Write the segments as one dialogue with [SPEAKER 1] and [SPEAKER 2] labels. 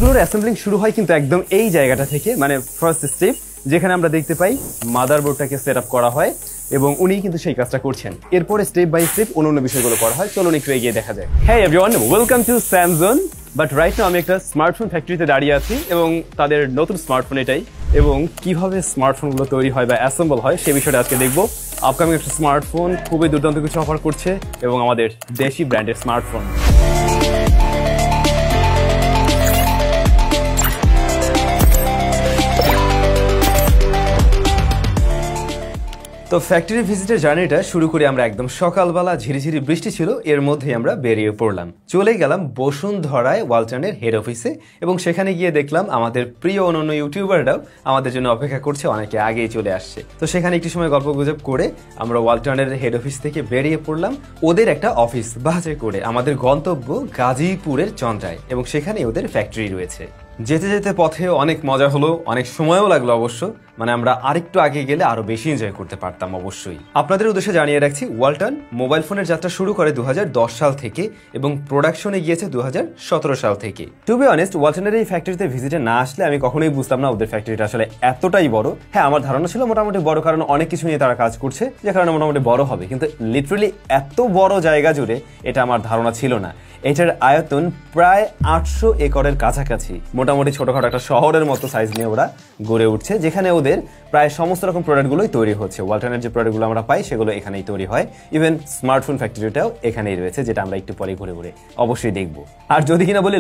[SPEAKER 1] ফোনগুলোর assembling শুরু হয় কিন্তু একদম এই জায়গাটা থেকে, মানে ফার্স্ট স্টেপ, যেখানে আমরা দেখতে পাই মাদারবোর্ডটাকে সেট আপ করা হয় এবং উনি কিন্তু সেই কাজটা করছেন। এরপরে স্টেপ বাই স্টেপ অন্য বিষয়গুলো করা হয়। চলুন একটু এগিয়ে দেখা যায়। হ্যাঁ everyone, welcome to Samsung. But right now আমি একটা স্মার্টফোন ফ্যাক্টরিতে দাঁড়িয়ে আছি এবং তাদের নতুন স্মার্টফোন এটাই, এবং কিভাবে স্মার্টফোনগুলো তৈরি হয় বা অ্যাসেম্বল হয় সে বিষয়টা আজকে দেখবো। আপকামিং একটা স্মার্টফোন খুবই দুর্দান্ত কিছু অফার করছে এবং আমাদের দেশি ব্র্যান্ডের স্মার্টফোন। তো ফ্যাক্টরি ভিজিটের জার্নিটা শুরু করে আমরা একদম সকালবেলা, ঝিরিঝিরি বৃষ্টি ছিল, এর মধ্যেই আমরা বেরিয়ে পড়লাম। চলে গেলাম বসুন্ধরায় ওয়ালটনের হেড অফিসে এবং সেখানে গিয়ে দেখলাম আমাদের প্রিয় অন্যান্য ইউটিউবাররাও আমাদের জন্য অপেক্ষা করছে, অনেকে আগেই চলে আসছে। তো সেখানে একটু সময় গল্প গুজব করে আমরা ওয়ালটনের হেড অফিস থেকে বেরিয়ে পড়লাম ওদের একটা অফিস বাসে করে। আমাদের গন্তব্য গাজীপুরের চন্দ্রায় এবং সেখানে ওদের ফ্যাক্টরি রয়েছে। যেতে যেতে পথে অনেক মজা হলো, অনেক সময়ও লাগলো অবশ্য, মানে আমরা আরেকটু আগে গেলে আরো বেশি এনজয় করতে পারতাম অবশ্যই। আপনাদের উদ্দেশ্যে জানিয়ে রাখছি, ওয়ালটন মোবাইল ফোনের যাত্রা শুরু করে 2010 সাল থেকে এবং প্রোডাকশনে গিয়েছে 2017 সাল থেকে। টু বি অনেস্ট, ওয়ালটনের এই ফ্যাক্টরিতে ভিজিটে না আসলে আমি কখনোই বুঝতাম না ওদের ফ্যাক্টরিটা আসলে এতটাই বড়। হ্যাঁ, আমার ধারণা ছিল মোটামুটি বড়, কারণ অনেক কিছু নিয়ে তারা কাজ করছে, যে কারণে মোটামুটি বড় হবে, কিন্তু লিটারালি এত বড় জায়গা জুড়ে এটা আমার ধারণা ছিল না। এটার আয়তন প্রায় 800 একরের কাছাকাছি, মোটামুটি ছোটখাটো একটা শহরের মতো সাইজ নিয়ে ওরা গড়ে উঠছে, যেখানে ওদের প্রায় সমস্ত রকম প্রোডাক্টগুলোই তৈরি হচ্ছে। ওয়ালটনের যে প্রোডাক্টগুলো আমরা পাই সেগুলো এখানেই তৈরি হয়। ইভেন স্মার্টফোন ফ্যাক্টরিটাও এখানেই রয়েছে, যেটা আমরা একটু পরে ঘুরে ঘুরে অবশ্যই দেখব। আর যদি কিনা বলি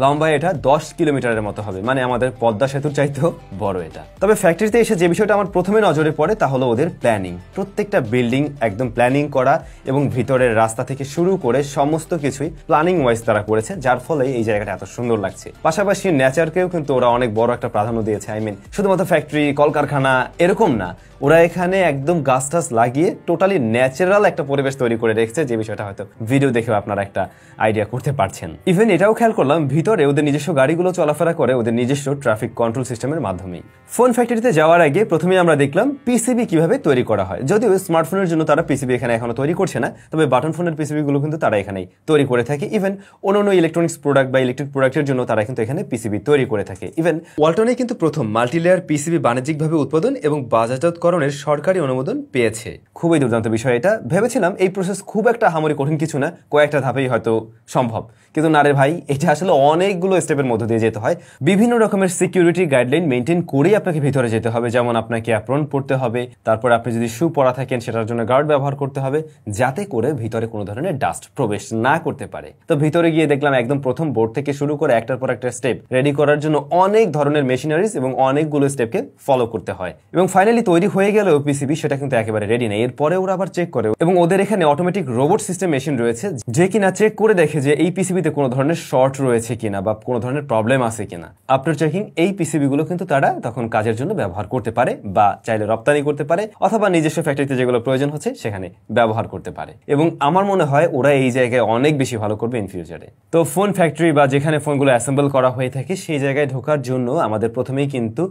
[SPEAKER 1] লম্বায় এটা 10 কিলোমিটারের মতো হবে, মানে আমাদের পদ্মা সেতুর চাইতেও বড় এটা। তবে ফ্যাক্টরিতে এসে যে বিষয়টা আমার প্রথমে নজরে পড়ে তা হলো ওদের প্ল্যানিং। প্রত্যেকটা বিল্ডিং একদম প্ল্যানিং করা এবং ভিতরের রাস্তা থেকে শুরু করে সমস্ত কিছুই প্ল্যানিং ওয়াইজ তারা করেছে, যার ফলে এই জায়গাটা এত সুন্দর লাগছে। পাশাপাশি নেচারকেও কিন্তু ওরা অনেক বড় একটা প্রাধান্য দিয়েছে। আই মিন শুধুমাত্র ফ্যাক্টরি, কলকারখানা এরকম না, ওরা এখানে একদম গাছ টাছ লাগিয়ে টোটালি ন্যাচারাল একটা পরিবেশ তৈরি করে রেখেছে, যে বিষয়টা হয়তো ভিডিও দেখেও আপনারা একটা আইডিয়া করতে পারছেন। ইভেন এটাও খেয়াল করলাম, ভিতরে ওদের নিজস্ব গাড়িগুলো চলাফেরা করে ওদের নিজস্ব ট্রাফিক কন্ট্রোল সিস্টেমের মাধ্যমেই। ফোন ফ্যাক্টরিতে যাওয়ার আগে প্রথমে আমরা দেখলাম পিসিবি কিভাবে তৈরি করা হয়। যদিও স্মার্টফোনের জন্য তারা পিসিবি এখানে এখনো তৈরি করছে না, তবে বাটন ফোনের পিসিবি গুলো কিন্তু তারা এখানেই তৈরি করে থাকে। ইভেন অন্যান্য ইলেকট্রনিক্স প্রোডাক্ট বা ইলেকট্রিক প্রোডাক্টের জন্য তারা কিন্তু এখানে পিসিবি তৈরি করে থাকে। ইভেন ওয়ালটনে কিন্তু প্রথম মাল্টিলেয়ার পিসিবি বাণিজ্যিকভাবে উৎপাদন এবং বাজারজাতকরণের সরকারি অনুমোদন পেয়েছে। খুবই দুর্দান্ত বিষয় এটা। ভেবেছিলাম এই প্রসেস খুব একটা হামারি কঠিন কিছু না, কয়েকটা ধাপেই হয়তো সম্ভব, কিন্তু না রে ভাই, এটা আসলে অনেকগুলো স্টেপের মধ্য দিয়ে যেতে হয়। বিভিন্ন রকমের সিকিউরিটি গাইডলাইন মেনটেন করেই আপনাকে ভিতরে যেতে হবে। যেমন আপনাকে অ্যাপ্রন পড়তে হবে, তারপর আপনি যদি শু পরা থাকেন সেটার জন্য গার্ড ব্যবহার করতে হবে, যাতে করে ভিতরে কোনো ধরনের ডাস্ট প্রবেশ না করতে পারে। তো ভিতরে গিয়ে দেখলাম একদম প্রথম বোর্ড থেকে শুরু করে একটার পর একটা স্টেপ রেডি করার জন্য অনেক ধরনের মেশিনারিজ এবং অনেকগুলো স্টেপকে ফলো করতে হয়। এবং ফাইনালি তৈরি হয়ে গেলেও পিসিবি সেটা কিন্তু একেবারে রেডি নেই। এরপরে ওরা আবার চেক করে, এবং ওদের এখানে অটোমেটিক রোবট সিস্টেম মেশিন রয়েছে, যে কিনা চেক করে দেখে যে এই পিসিবিতে কোনো ধরনের শর্ট রয়েছে কিনা বা কোনো ধরনের প্রবলেম আছে কিনা। আফটার চেকিং এই পিসিবি গুলো কিন্তু তারা তখন কাজের জন্য ব্যবহার করতে পারে, বা চাইলে রপ্তানি করতে পারে, অথবা নিজস্ব ফ্যাক্টরিতে যেগুলো প্রয়োজন হচ্ছে সেখানে ব্যবহার করতে পারে। এবং আমার মনে হয় ওরা এই জায়গায় অনেক বেশি ভালো করবে ইন ফিউচারে। তো ফোন ফ্যাক্টরি বা যেখানে ফোনগুলো অ্যাসেম্বল করা হয়ে থাকে সেই জায়গায় ঢোকার জন্য আমাদের প্রথমেই কিন্তু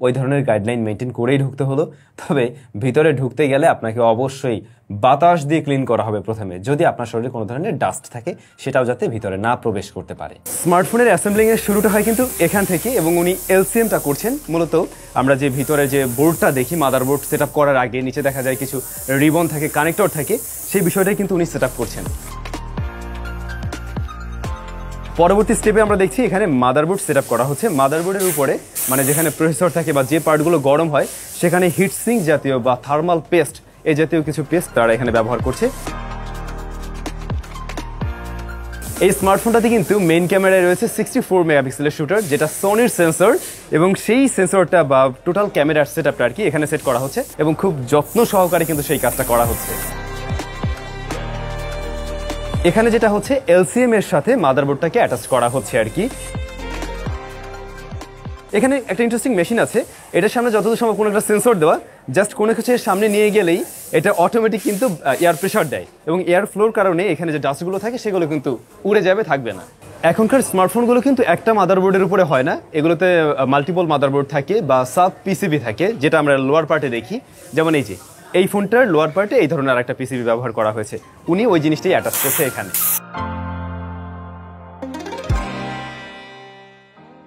[SPEAKER 1] ওই ধরনের গাইডলাইন মেনটেন করেই ঢুকতে হলো। তবে ভিতরে ঢুকতে গেলে আপনাকে অবশ্যই বাতাস দিয়ে ক্লিন করা হবে প্রথমে, যদি আপনার শরীরে কোনো ধরনের ডাস্ট থাকে সেটাও যাতে ভিতরে না প্রবেশ করতে পারে। স্মার্টফোনের অ্যাসেম্বলিং এর শুরুটা হয় কিন্তু এখান থেকে, এবং উনি এলসিএমটা করছেন। মূলত আমরা যে ভিতরে যে বোর্ডটা দেখি, মাদারবোর্ড সেট আপ করার আগে নিচে দেখা যায় কিছু রিবন থাকে, কানেক্টর থাকে, সেই বিষয়টাই কিন্তু উনি সেট আপ করছেন। পরবর্তী স্টেপে আমরা দেখছি এখানে মাদারবোর্ড সেট আপ করা হচ্ছে। মাদারবোর্ডের উপরে, মানে যেখানে প্রসেসর থাকে বা যে পার্টগুলো গরম হয়, সেখানে হিট সিঙ্ক জাতীয় বা থার্মাল পেস্ট এই জাতীয় কিছু পেস্ট তারা এখানে ব্যবহার করছে। এই স্মার্টফোনটাতে কিন্তু মেইন ক্যামেরায় রয়েছে 64 মেগাপিক্সেলের শুটার, যেটা সোনির সেন্সর, এবং সেই সেন্সরটা বা টোটাল ক্যামেরার সেট আপটা আর কি এখানে সেট করা হচ্ছে, এবং খুব যত্ন সহকারে কিন্তু সেই কাজটা করা হচ্ছে। এখানে যেটা হচ্ছে এলসিএম এর সাথে মাদারবোর্ডটাকে অ্যাটাচ করা হচ্ছে আর কি। এখানে একটা ইন্টারেস্টিং মেশিন আছে, এটার সামনে যতদূর সম্ভব কোনো একটা সেন্সর দেওয়া, জাস্ট কোনো কিছু সামনে নিয়ে গেলেই এটা অটোমেটিক কিন্তু এয়ার প্রেশার দেয়, এবং এয়ার ফ্লোর কারণে এখানে যে ডাস্টগুলো থাকে সেগুলো কিন্তু উড়ে যাবে, থাকবে না। এখনকার স্মার্টফোনগুলো কিন্তু একটা মাদারবোর্ডের উপরে হয় না, এগুলোতে মাল্টিপল মাদারবোর্ড থাকে বা সাব পিসিবি থাকে, যেটা আমরা লোয়ার পার্টে দেখি। যেমন এই যে এই ফোনটার লোয়ার পার্টে এই ধরনের আরেকটা পিসিবি ব্যবহার করা হয়েছে, উনি ওই জিনিসটাই অ্যাটাচ করছে এখানে।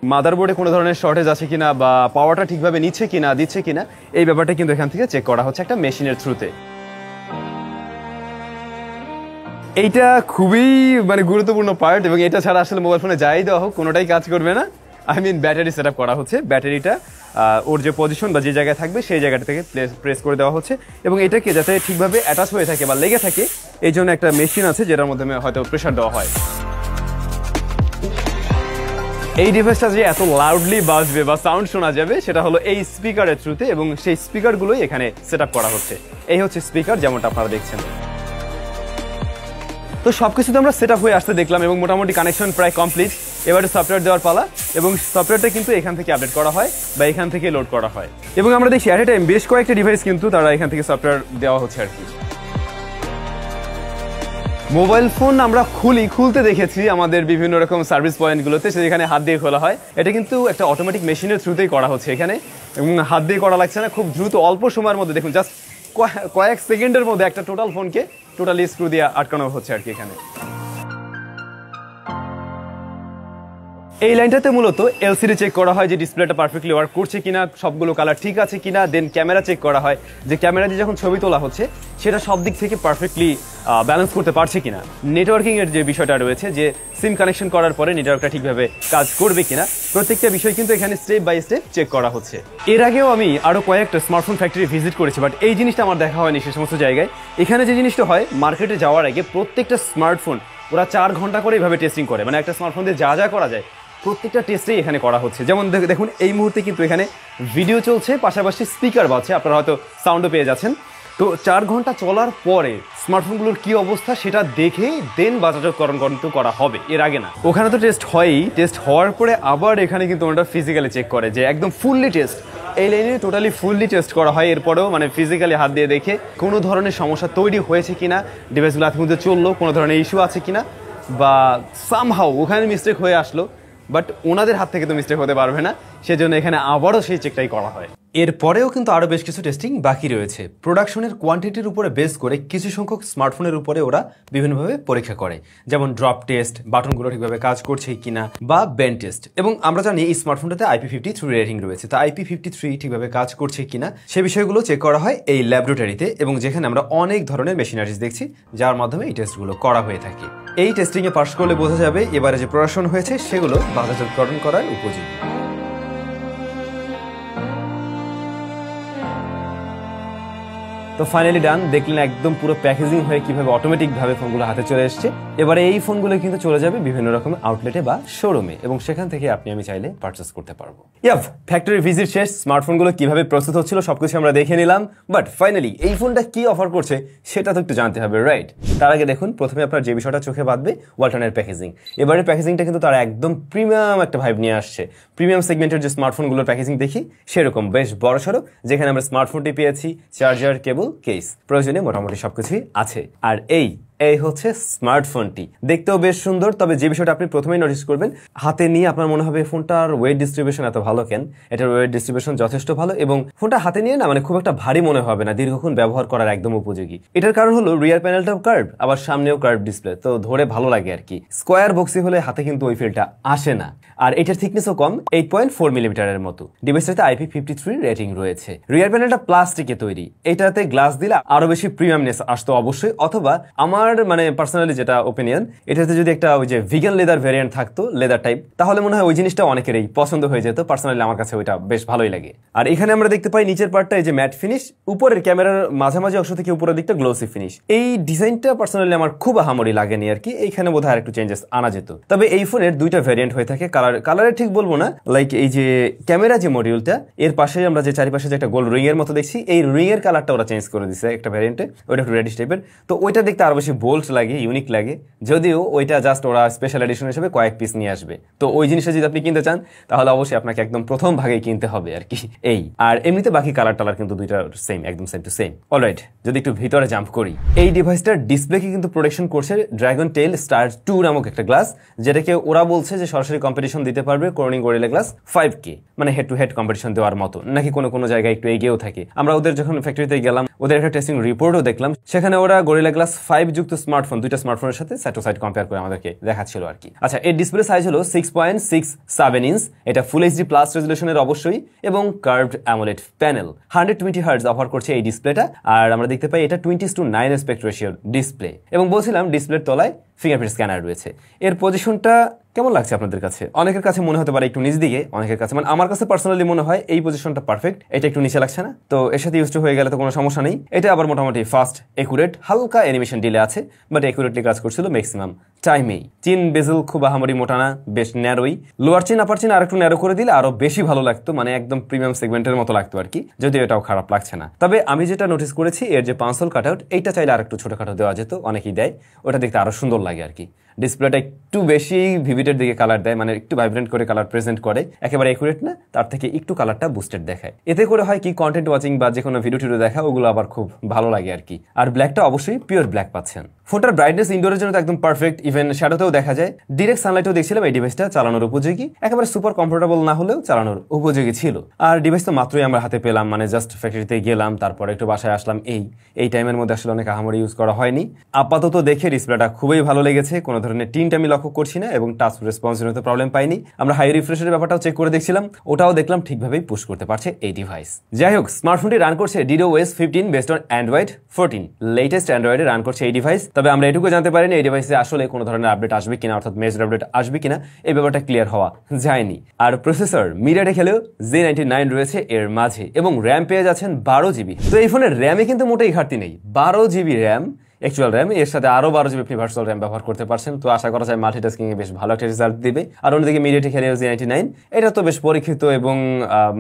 [SPEAKER 1] মাদারবোর্ডে কোনো ধরনের শর্টেজ আছে কিনা বা পাওয়ারটা ঠিকভাবে নিচ্ছে কিনা দিচ্ছে কিনা এই ব্যাপারটা কিন্তু এখান থেকে চেক করা হচ্ছে একটা মেশিনের থ্রুতে। এইটা খুবই মানে গুরুত্বপূর্ণ পার্ট এবং এটা ছাড়া আসলে মোবাইল ফোনে যাই দেওয়া হোক কোনোটাই কাজ করবে না। ব্যাটারি সেট আপ করা হচ্ছে, ব্যাটারিটা ওর যে পজিশন বা যে জায়গায় থাকবে সেই জায়গাটা থেকে প্রেস করে দেওয়া হচ্ছে এবং এটাকে যাতে ঠিকভাবে অ্যাটাচ হয়ে থাকে বা লেগে থাকে এই জন্য একটা মেশিন আছে যেটার মাধ্যমে হয়তো প্রেশার দেওয়া হয়। এই ডিভাইসটা যে এত লাউডলি বাজবে বা সাউন্ড শোনা যাবে সেটা হলো এই স্পিকারের থ্রুতে এবং সেই স্পিকারগুলোই এখানে সেট আপ করা হচ্ছে। এই হচ্ছে স্পিকার যেমনটা আপনারা দেখছেন। তো সবকিছু তো আমরা সেট আপ হয়ে আসতে দেখলাম এবং মোটামুটি কানেকশন প্রায় কমপ্লিট। এবারে সফটওয়্যার দেওয়ার পালা এবং সফটওয়্যারটা কিন্তু এখান থেকে আপডেট করা হয় বা এখান থেকে লোড করা হয় এবং আমরা দেখি অ্যাট এ টাইম বেশ কয়েকটা ডিভাইস কিন্তু তারা এখান থেকে সফটওয়্যার দেওয়া হচ্ছে আর কি। মোবাইল ফোন আমরা খুলতে দেখেছি আমাদের বিভিন্ন রকম সার্ভিস পয়েন্টগুলোতে, সেখানে হাত দিয়ে খোলা হয়। এটা কিন্তু একটা অটোমেটিক মেশিনের থ্রুতেই করা হচ্ছে এখানে এবং হাত দিয়ে করা লাগছে না, খুব দ্রুত অল্প সময়ের মধ্যে দেখুন জাস্ট কয়েক সেকেন্ডের মধ্যে একটা টোটাল ফোনকে টোটালি স্ক্রু দিয়ে আটকানো হচ্ছে আর কি এখানে। এই লাইনটাতে মূলত এলসিডি চেক করা হয় যে ডিসপ্লেটা পারফেক্টলি ওয়ার্ক করছে কিনা, সবগুলো কালার ঠিক আছে কিনা, দেন ক্যামেরা চেক করা হয় যে ক্যামেরা দিয়ে যখন ছবি তোলা হচ্ছে সেটা সব দিক থেকে পারফেক্টলি ব্যালেন্স করতে পারছে কিনা। নেটওয়ার্কিং এর যে বিষয়টা রয়েছে যে সিম কানেকশন করার পরে নেটওয়ার্কটা ঠিকভাবে কাজ করবে কিনা, প্রত্যেকটা বিষয় কিন্তু এখানে স্টেপ বাই স্টেপ চেক করা হচ্ছে। এর আগেও আমি আরো কয়েকটা স্মার্টফোন ফ্যাক্টরি ভিজিট করেছি, বাট এই জিনিসটা আমার দেখা হয়নি সে সমস্ত জায়গায়। এখানে যে জিনিসটা হয়, মার্কেটে যাওয়ার আগে প্রত্যেকটা স্মার্টফোন ওরা 4 ঘন্টা করে এইভাবে টেস্টিং করে, মানে একটা স্মার্টফোন দিয়ে যা যা করা যায় প্রত্যেকটা টেস্টেই এখানে করা হচ্ছে। যেমন দেখুন এই মুহূর্তে কিন্তু এখানে ভিডিও চলছে, পাশাপাশি স্পিকার বাজছে, আপনারা হয়তো সাউন্ডও পেয়ে যাচ্ছেন। তো 4 ঘন্টা চলার পরে স্মার্টফোনগুলোর কি অবস্থা সেটা দেখে দেন বাজারজাতকরণ কিন্তু করা হবে, এর আগে না। ওখানে তো টেস্ট হয়ই, টেস্ট হওয়ার পরে আবার এখানে কিন্তু ওটা ফিজিক্যালি চেক করে যে একদম ফুললি টেস্ট। এই লাইনে টোটালি ফুললি টেস্ট করা হয়, এরপরেও মানে ফিজিক্যালি হাত দিয়ে দেখে কোনো ধরনের সমস্যা তৈরি হয়েছে কিনা, ডিভাইসগুলো হাতের মধ্যে চললো, কোনো ধরনের ইস্যু আছে কিনা, বা সামহাও ওখানে মিস্টেক হয়ে আসলো, বাট ওনাদের হাত থেকে তো মিস্টেক হতে পারবে না, সেজন্য এখানে আবারও সেই চেকটাই করা হয়। এরপরেও কিন্তু আরও বেশ কিছু টেস্টিং বাকি রয়েছে। প্রোডাকশনের কোয়ান্টিটির উপরে বেস করে কিছু সংখ্যক স্মার্টফোনের উপরে ওরা বিভিন্নভাবে পরীক্ষা করে, যেমন ড্রপ টেস্ট, বাটনগুলো ঠিকভাবে কাজ করছে কিনা, বা বেন টেস্ট। এবং আমরা জানি এই স্মার্টফোনটাতে IP53 রেটিং রয়েছে, তো IP53 ঠিকভাবে কাজ করছে কিনা সে বিষয়গুলো চেক করা হয় এই ল্যাবরেটরিতে, এবং যেখানে আমরা অনেক ধরনের মেশিনারিজ দেখছি যার মাধ্যমে এই টেস্টগুলো করা হয়ে থাকে। এই টেস্টিংয়ে পাস করলে বোঝা যাবে এবারে যে প্রোডাকশন হয়েছে সেগুলো বাজারজাতকরণ করার উপযোগী। তো ফাইনালি ডান, দেখলেন একদম পুরো প্যাকেজিং হয়ে কিভাবে অটোমেটিক ভাবে ফোনগুলো হাতে চলে এসছে। এবারে এই ফোনগুলো কিন্তু চলে যাবে বিভিন্ন রকম আউটলেটে বা শোরুমে, এবং সেখান থেকে আপনি আমি চাইলে পারচেস করতে পারবো। ইয়াপ, ফ্যাক্টরি ভিজিট শেষ, স্মার্টফোনগুলো কিভাবে প্রস্তুত হচ্ছিল সবকিছু আমরা দেখে নিলাম, বাট ফাইনালি এই ফোনটা কি অফার করছে সেটা তো একটু জানতে হবে, রাইট? তার আগে দেখুন প্রথমে আপনার যে বিষয়টা চোখে বাঁধবে, ওয়ালটনের প্যাকেজিং। এবারে প্যাকেজিংটা কিন্তু তারা একদম প্রিমিয়াম একটা ভাইব নিয়ে আসছে। প্রিমিয়াম সেগমেন্টের যে স্মার্টফোনগুলোর প্যাকেজিং দেখি সেরকম বেশ বড়সড়, যেখানে আমরা স্মার্টফোনটি পেয়েছি, চার্জার, কেবল, কেস, প্রয়োজনে মোটামুটি সবকিছুই আছে। আর এই হচ্ছে স্মার্টফোনটি, দেখতেও বেশ সুন্দর। তবে যে বিষয়টা আপনি প্রথমেই নোটিস করবেন, হাতে নিয়ে আপনার মনে হবে ফোনটার ওয়েট ডিস্ট্রিবিউশন এত ভালো কেন। এটার ওয়েট ডিস্ট্রিবিউশন যথেষ্ট ভালো, এবং ফোনটা হাতে নিয়ে না মানে খুব একটা ভারী মনে হবে না, দীর্ঘক্ষণ ব্যবহার করার একদম উপযোগী। এটার কারণ হলো রিয়ার প্যানেলটাও কার্ভ, আবার সামনেও কার্ভ ডিসপ্লে, তো ধরে ভালো লাগে আর কি। স্কোয়ার বক্সি হলে হাতে কিন্তু ওই ফিলটা আসে না। আর এটার থিকনেসও কম, 8.4 মিলিমিটারের মতো। ডিভাইসটাতে IP53 রেটিং রয়েছে। রিয়ার প্যানেলটা প্লাস্টিকে তৈরি, এটাতে গ্লাস দিলে আরো বেশি প্রিমিয়ামনেস আসতো অবশ্যই, অথবা আমার মানে পার্সোনালি যেটা ওপিনিয়ন, এটাতে যদি একটা ওই যে ভিগান লেদার ভ্যারিয়েন্ট থাকতো, লেদার টাইপ, তাহলে মনে হয় ওই জিনিসটা অনেকেরই পছন্দ হয়ে যেত। পার্সোনালি আমার কাছে ওইটা বেশ ভালোই লাগে। আর এখানে আমরা দেখতে পাই নিচের পার্টটা এই যে ম্যাট ফিনিশ, উপরের ক্যামেরার মাঝামাঝি অংশ থেকে উপরের দিকটা গ্লোসি ফিনিশ। এই ডিজাইনটা পার্সোনালি আমার খুব আহামরি লাগেনি আর কি, এইখানে বোধহয় আরেকটু চেঞ্জেস আনা যেত। তবে এই ফোনের দুইটা ভ্যারিয়েন্ট হয়ে থাকে, কালারে ঠিক বলবো না, লাইক এই যে ক্যামেরা যে মডিউলটা, এর পাশে আমরা যে চারিপাশে যে একটা গোল রিং এর মতো দেখছি, এই রিং এর কালারটা ওরা চেঞ্জ করে দিচ্ছে একটা ভ্যারিয়েন্টে, ওইটা একটু রেডিশ টাইপের। তো ওইটা দেখতে আরো বেশি বোল্ড লাগে, ইউনিক লাগে, যদিও ওইটা জাস্ট ওরা স্পেশাল এডিশন হিসেবে কয়েক পিস নিয়ে আসবে। তো ওই জিনিসটা যদি আপনি কিনতে চান তাহলে অবশ্যই আপনাকে একদম প্রথম ভাগেই কিনতে হবে আর কি। আর এমনিতে বাকি কালার টালার কিন্তু দুইটা সেম, একদম সেম টু সেম। অলরাইট, যদি একটু ভিতরে জাম্প করি, এই ডিভাইসটার ডিসপ্লেকে কিন্তু প্রোটেকশন করছে ড্রাগন টেল স্টার 2 নামক একটা গ্লাস, যেটাকে ওরা বলছে যে সরাসরি কম্পিটিশন দিতে পারবে কর্নিং গরিলা গ্লাস 5K, মানে হেড টু হেড কম্পিটিশন দেওয়ার মতো, নাকি কোনো জায়গায় একটু এগিয়েও থাকে। আমরা ওদের যখন ফ্যাক্টরিতে গেলাম, ওদের একটা টেস্টিং রিপোর্টও দেখলাম, সেখানে ওরা গরিলা গ্লাস 5 যুক্ত যুক্ত স্মার্টফোন, দুইটা স্মার্টফোনের সাথে সাইড টু সাইড কম্পেয়ার করে আমাদেরকে দেখাচ্ছিল আর কি। আচ্ছা, এর ডিসপ্লে সাইজ হলো 6.67 ইঞ্চ, এটা ফুল এইচডি প্লাস রেজুলেশনের অবশ্যই, এবং curved AMOLED panel. 120 hertz offer করছে এই ডিসপ্লেটা, আর আমরা দেখতে পাই এটা 20:9 অ্যাসপেক্ট রেশিওর ডিসপ্লে, এবং বলছিলাম ডিসপ্লের তলায় ফিঙ্গারপ্রিন্ট স্ক্যানার রয়েছে। এর পজিশনটা কেমন লাগছে আপনাদের কাছে? অনেকের কাছে মনে হতে পারে একটু নিচ দিকে, অনেকের কাছে মানে আমার কাছে পার্সোনালি মনে হয় এই পজিশনটা পারফেক্ট, এটা একটু নিচে লাগছে না? তো এর সাথে ইউজ টু হয়ে গেলে তো কোনো সমস্যা নেই। এটা আবার মোটামুটি ফাস্ট, একুরেট, হালকা অ্যানিমেশন ডিলে আছে, বাট একুরেটলি কাজ করছিল ম্যাক্সিমাম টাইমেই। চিন বেজেল খুব আহামরি মোটা না, বেশ ন্যারোই। লোয়ার চিন আপার চিন আর একটু ন্যারো করে দিলে আরো বেশি ভালো লাগতো, মানে একদম প্রিমিয়াম সেগমেন্টের মতো লাগতো আর কি, যদিও এটাও খারাপ লাগছে না। তবে আমি যেটা নোটিস করেছি, এর যে পাঁচল কাট আউট, এইটা চাইলে আর একটু ছোটখাটো দেওয়া যেত, অনেকেই দেয়, ওটা দেখতে আরো সুন্দর লাগে আর কি। ডিসপ্লেটা একটু বেশি ভিভিডের দিকে কালার দেয়, মানে একটু ভাইব্রেন্ট করে কালার প্রেজেন্ট করে, একেবারে একুরেট না, তার থেকে একটু কালারটা বুস্টেড দেখায়। এতে করে হয় কি, কন্টেন্ট ওয়াচিং বা যে কোনো ভিডিও টিডিও দেখা, ওগুলো আবার খুব ভালো লাগে আর কি। আর ব্ল্যাকটা অবশ্যই পিওর ব্ল্যাক পাচ্ছেন। ফোনটার ব্রাইটনেস ইনডোরের জন্য একদম পারফেক্ট, ইভেন শ্যাডোতেও দেখা যায়। ডিরেক্ট সানলাইটেও দেখছিলাম এই ডিভাইসটা চালানোর উপযোগী, একেবারে সুপার কমফোর্টেবল না হলেও চালানোর উপযোগী ছিল। আর ডিভাইস তো মাত্রই আমরা হাতে পেলাম, মানে জাস্ট ফ্যাক্টরিতে গেলাম, তারপরে একটু বাসায় আসলাম, এই টাইমের মধ্যে আসলে অনেক আহামরি ইউজ করা হয়নি। আপাতত দেখে ডিসপ্লেটা খুবই ভালো লেগেছে, কোনো ধরনের টিন্ট আমি লক্ষ্য করছি না, এবং টাচ রেসপন্সিভিটিতে প্রবলেম পাইনি। আমরা হাই রিফ্রেশের ব্যাপারটাও চেক করে দেখছিলাম, ওটাও দেখলাম ঠিকভাবেই পুশ করতে পারছে এই ডিভাইস। যাই হোক, স্মার্টফোনটি রান করছে DDoS 15 based on Android 14, latest অ্যান্ড্রয়েডে রান করছে এই ডিভাইস। তবে আমরা এটুকু জানতে পারিনি এই ডিভাইসে আসলে কোনো ধরনের আপডেট আসবে কিনা, অর্থাৎ মেজর আপডেট আসবে কিনা, এই ব্যাপারটা ক্লিয়ার হওয়া যায়নি। আর প্রসেসর মিডিয়াটেক খেলেও Z99 রয়েছে এর মাঝে, এবং র্যাম পেয়ে যাচ্ছেন 12 জিবি। তো এই ফোনের র্যামে কিন্তু মোটেই ঘাটতি নেই, 12 জিবি র্যাম অ্যাকচুয়াল র্যাম, এর সাথে আরো 12 জিবি আপনি ভার্চুয়াল র্যাম ব্যবহার করতে পারছেন। তো আশা করা যায় মাল্টিটাস্কিং এ বেশ ভালো একটা রেজাল্ট দিবে। আর অন্যদিকে মিডিয়াটেক হেলিও Z99, এটা তো বেশ পরীক্ষিত, এবং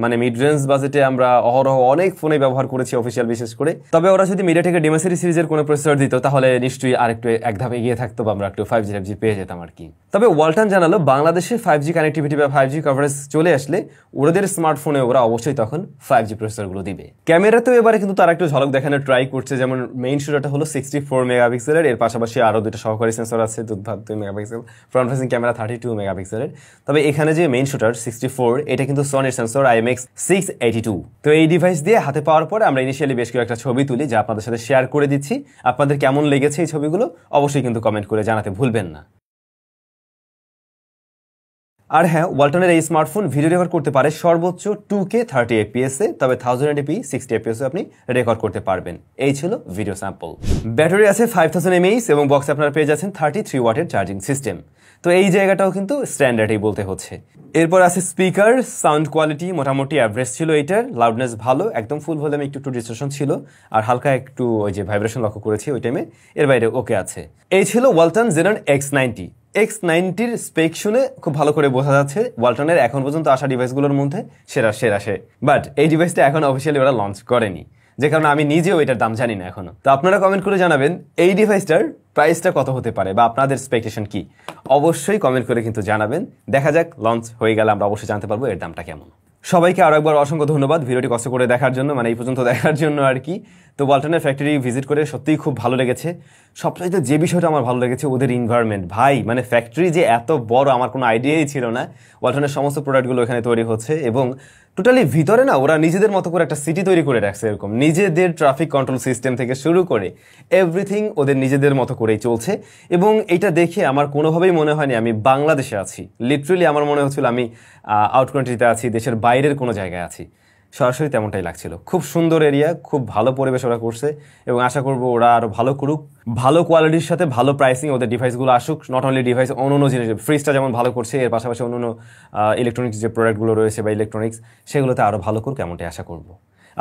[SPEAKER 1] মানে মিড রেঞ্জ বাজেটে আমরা অহরহ অনেক ফোনে ব্যবহার করেছি, অফিসিয়াল বিশেষ করে। তবে ওরা যদি মিডিয়াটেকের ডিমেসিরি সিরিজের কোনো প্রসেসর দিত, তাহলে নিশ্চয়ই আরেকটু এক ধাপ এগিয়ে থাকতো, বা আমরা একটু 5G পেয়ে যেতাম আর কি। তবে ওয়ালটন জানালো বাংলাদেশে 5G কানেক্টিভিটি বা 5G কভারেজ চলে আসলে ওদের স্মার্টফোনে ওরা অবশ্যই তখন 5G প্রসেসরগুলো দিবে। ক্যামেরাতেও এবারে কিন্তু তারা একটু ঝলক দেখানোর ট্রাই করছে, যেমন মেইন শুটারটা হলো 64 মেগাপিক্সেলের, এর পাশাপাশি আরো দুটো সহকারী সেন্সর আছে, দুধভাত 2 মেগাপিক্সেল, ফ্রন্ট ফেসিং ক্যামেরা 32 মেগাপিক্সেলের। তবে এখানে যে মেইন শুটার 64, এটা কিন্তু সনির সেন্সর IMX682। তো এই ডিভাইস দিয়ে হাতে পাওয়ার পরে আমরা ইনিশিয়ালি বেশ কয়েকটা ছবি তুলি, যা আপনাদের সাথে শেয়ার করে দিচ্ছি। আপনাদের কেমন লেগেছে এই ছবিগুলো অবশ্যই কিন্তু কমেন্ট করে জানাতে ভুলবেন না। আর হ্যাঁ, ওয়ালটনের এই স্মার্টফোন ভিডিও রেকর্ড করতে পারে সর্বোচ্চ 2K 30 FPS এ, তবে 1080p 60 FPS এ আপনি রেকর্ড করতে পারবেন। এই ছিল ভিডিও স্যাম্পল। ব্যাটারি আছে 5000 mAh, এবং বক্সে আপনারা পেয়ে যাচ্ছেন 33 ওয়াটের চার্জিং সিস্টেম। তো এই জায়গাটাও কিন্তু স্ট্যান্ডার্ডই বলতে হচ্ছে। এরপর আছে স্পিকার, সাউন্ড কোয়ালিটি মোটামুটি অ্যাভারেজ ছিল এইটার, লাউডনেস ভালো, একদম ফুল ভলিউমে একটু ডিসটরশন ছিল, আর হালকা একটু ওই যে ভাইব্রেশন লক্ষ্য করেছি ওই টাইমে, এর বাইরে ওকে আছে। এই ছিল ওয়ালটন Xenon X90। X90-র স্পেক শুনে খুব ভালো করে বোঝা যাচ্ছে ওয়ালটনের এখন পর্যন্ত আসা ডিভাইসগুলোর মধ্যে সেরা সে। বাট এই ডিভাইসটা এখন অফিসিয়ালি ওরা লঞ্চ করেনি, যে কারণে আমি নিজেও এটার দাম জানি না এখনো। তো আপনারা কমেন্ট করে জানাবেন এই ডিভাইসটার প্রাইসটা কত হতে পারে, বা আপনাদের এক্সপেকটেশন কি, অবশ্যই কমেন্ট করে কিন্তু জানাবেন। দেখা যাক, লঞ্চ হয়ে গেলে আমরা অবশ্যই জানতে পারবো এর দামটা কেমন। সবাইকে আরো একবার অসংখ্য ধন্যবাদ ভিডিওটি কষ্ট করে দেখার জন্য, মানে এই পর্যন্ত দেখার জন্য আর কি। তো ওয়ালটনের ফ্যাক্টরি ভিজিট করে সত্যিই খুব ভালো লেগেছে। সবচাইতে যে বিষয়টা আমার ভালো লেগেছে ওদের এনভায়রনমেন্ট। ভাই, মানে ফ্যাক্টরি যে এত বড় আমার কোনো আইডিয়াই ছিল না। ওয়ালটনের সমস্ত প্রোডাক্টগুলো এখানে তৈরি হচ্ছে, এবং টোটালি ভিতরে না ওরা নিজেদের মতো করে একটা সিটি তৈরি করে রাখছে, এরকম নিজেদের ট্রাফিক কন্ট্রোল সিস্টেম থেকে শুরু করে এভরিথিং ওদের নিজেদের মতো করেই চলছে। এবং এটা দেখে আমার কোনোভাবেই মনে হয়নি আমি বাংলাদেশে আছি। লিটারেলি আমার মনে হচ্ছিল আমি আউট কান্ট্রিতে আছি, দেশের বাইরের কোনো জায়গায় আছি। সরাসরি তেমনটাই লাগছিল। খুব সুন্দর এরিয়া, খুব ভালো পরিবেশ ওরা করছে, এবং আশা করবো ওরা আরো ভালো করুক, ভালো কোয়ালিটির সাথে ভালো প্রাইসিং ওদের ডিভাইসগুলো আসুক। নট অনলি ডিভাইস, অন্য জিনিস, ফ্রিজটা যেমন ভালো করছে, এর পাশাপাশি অন্য ইলেকট্রনিক্স যে প্রোডাক্টগুলো রয়েছে বা ইলেকট্রনিক্স, সেগুলোতে আরো ভালো করুক, এমনটাই আশা করবো।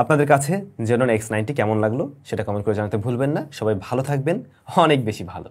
[SPEAKER 1] আপনাদের কাছে Xenon X90 কেমন লাগলো সেটা কমেন্ট করে জানাতে ভুলবেন না। সবাই ভালো থাকবেন, অনেক বেশি ভালো।